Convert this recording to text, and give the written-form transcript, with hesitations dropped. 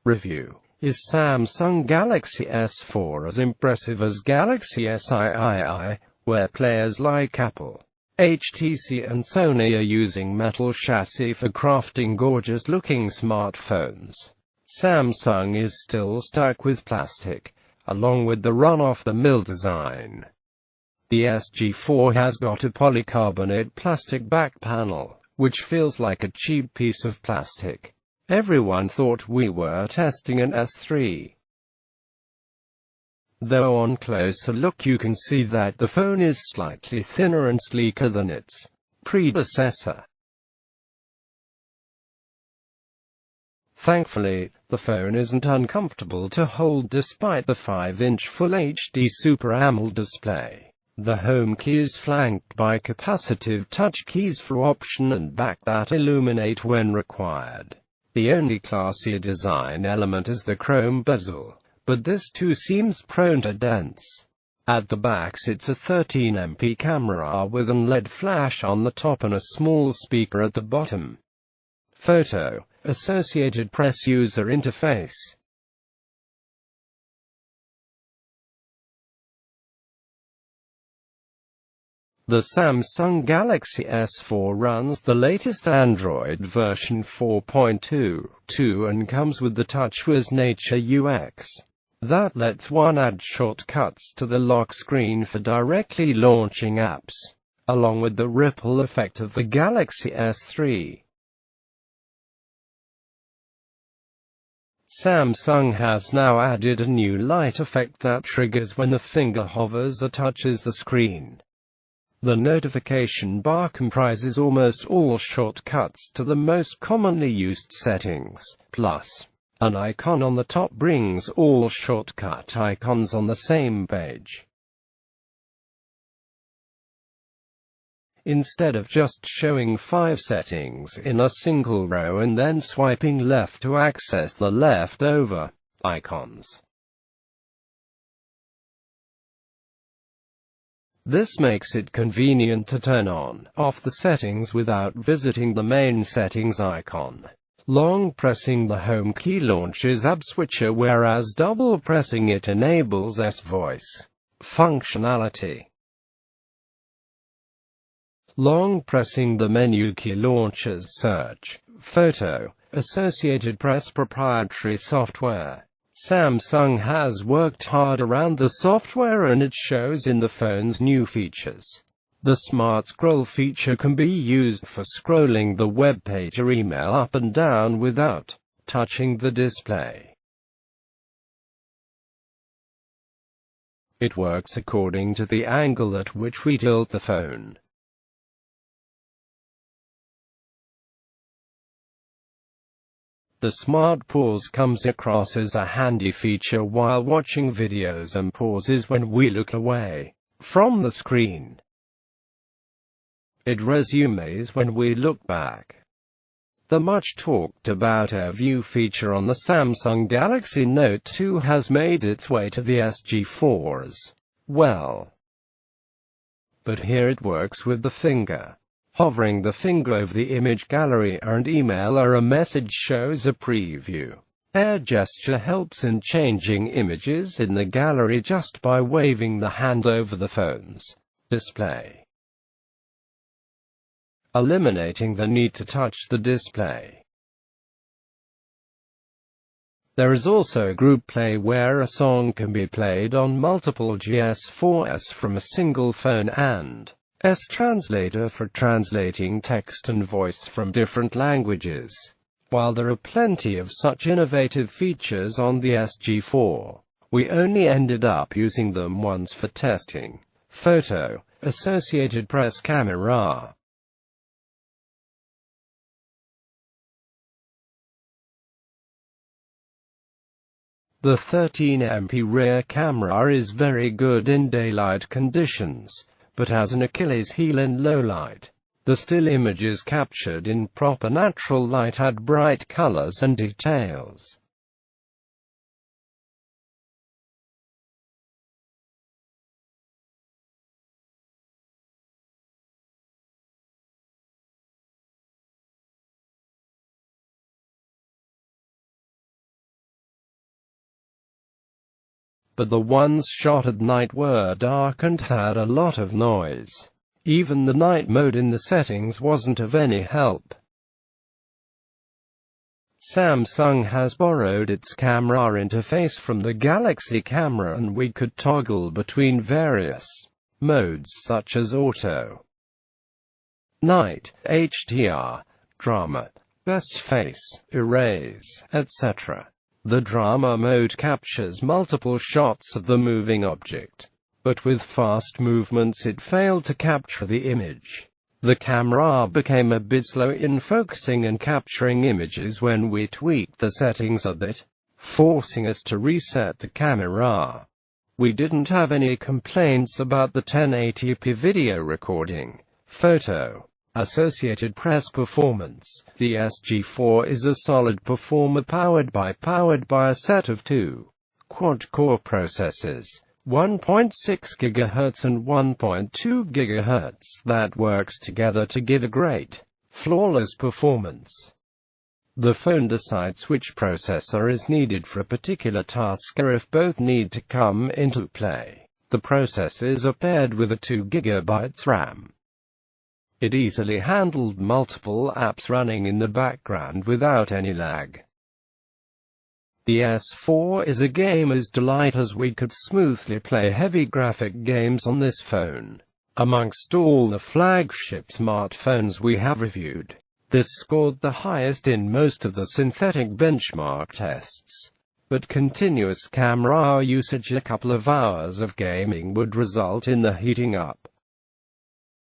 Review: Is Samsung Galaxy S4 as impressive as Galaxy S where players like Apple, HTC and Sony are using metal chassis for crafting gorgeous-looking smartphones? Samsung is still stuck with plastic, along with the run-of-the-mill design. The SG4 has got a polycarbonate plastic back panel, which feels like a cheap piece of plastic. Everyone thought we were testing an S3. Though on closer look you can see that the phone is slightly thinner and sleeker than its predecessor. Thankfully, the phone isn't uncomfortable to hold despite the 5-inch Full HD Super AMOLED display. The home key is flanked by capacitive touch keys for option and back that illuminate when required. The only classier design element is the chrome bezel, but this too seems prone to dents. At the back sits a 13MP camera with an LED flash on the top and a small speaker at the bottom. Photo: Associated Press User Interface. The Samsung Galaxy S4 runs the latest Android version 4.2.2 and comes with the TouchWiz Nature UX. That lets one add shortcuts to the lock screen for directly launching apps, along with the ripple effect of the Galaxy S3. Samsung has now added a new light effect that triggers when the finger hovers or touches the screen. The notification bar comprises almost all shortcuts to the most commonly used settings, plus an icon on the top brings all shortcut icons on the same page. Instead of just showing 5 settings in a single row and then swiping left to access the leftover icons. This makes it convenient to turn on, off the settings without visiting the main settings icon. Long pressing the home key launches App Switcher, whereas double pressing it enables S-Voice functionality. Long pressing the menu key launches Search, Photo, Associated Press proprietary software. Samsung has worked hard around the software and it shows in the phone's new features. The Smart Scroll feature can be used for scrolling the web page or email up and down without touching the display. It works according to the angle at which we tilt the phone. The Smart Pause comes across as a handy feature while watching videos and pauses when we look away from the screen. It resumes when we look back. The much talked about Air View feature on the Samsung Galaxy Note 2 has made its way to the SG4 as well. But here it works with the finger. Hovering the finger over the image gallery and email or a message shows a preview. Air gesture helps in changing images in the gallery just by waving the hand over the phone's display, eliminating the need to touch the display. There is also group play where a song can be played on multiple GS4s from a single phone and S-Translator for translating text and voice from different languages. While there are plenty of such innovative features on the SG4, we only ended up using them once for testing. Photo: Associated Press camera. The 13MP rear camera is very good in daylight conditions, but has an Achilles heel in low light. The still images captured in proper natural light add bright colors and details. but the ones shot at night were dark and had a lot of noise. Even the night mode in the settings wasn't of any help. Samsung has borrowed its camera interface from the Galaxy camera, and we could toggle between various modes such as auto, night, HDR, drama, best face, erase, etc. The drama mode captures multiple shots of the moving object, but with fast movements it failed to capture the image. The camera became a bit slow in focusing and capturing images when we tweaked the settings a bit, forcing us to reset the camera. We didn't have any complaints about the 1080p video recording, photo, Associated Press performance. The SG4 is a solid performer powered by a set of two quad-core processors, 1.6 GHz and 1.2 GHz, that works together to give a great, flawless performance. The phone decides which processor is needed for a particular task, or if both need to come into play. The processors are paired with a 2 GB RAM. It easily handled multiple apps running in the background without any lag. The S4 is a gamer's delight, as we could smoothly play heavy graphic games on this phone. Amongst all the flagship smartphones we have reviewed, this scored the highest in most of the synthetic benchmark tests. But continuous camera usage, a couple of hours of gaming, would result in the heating up.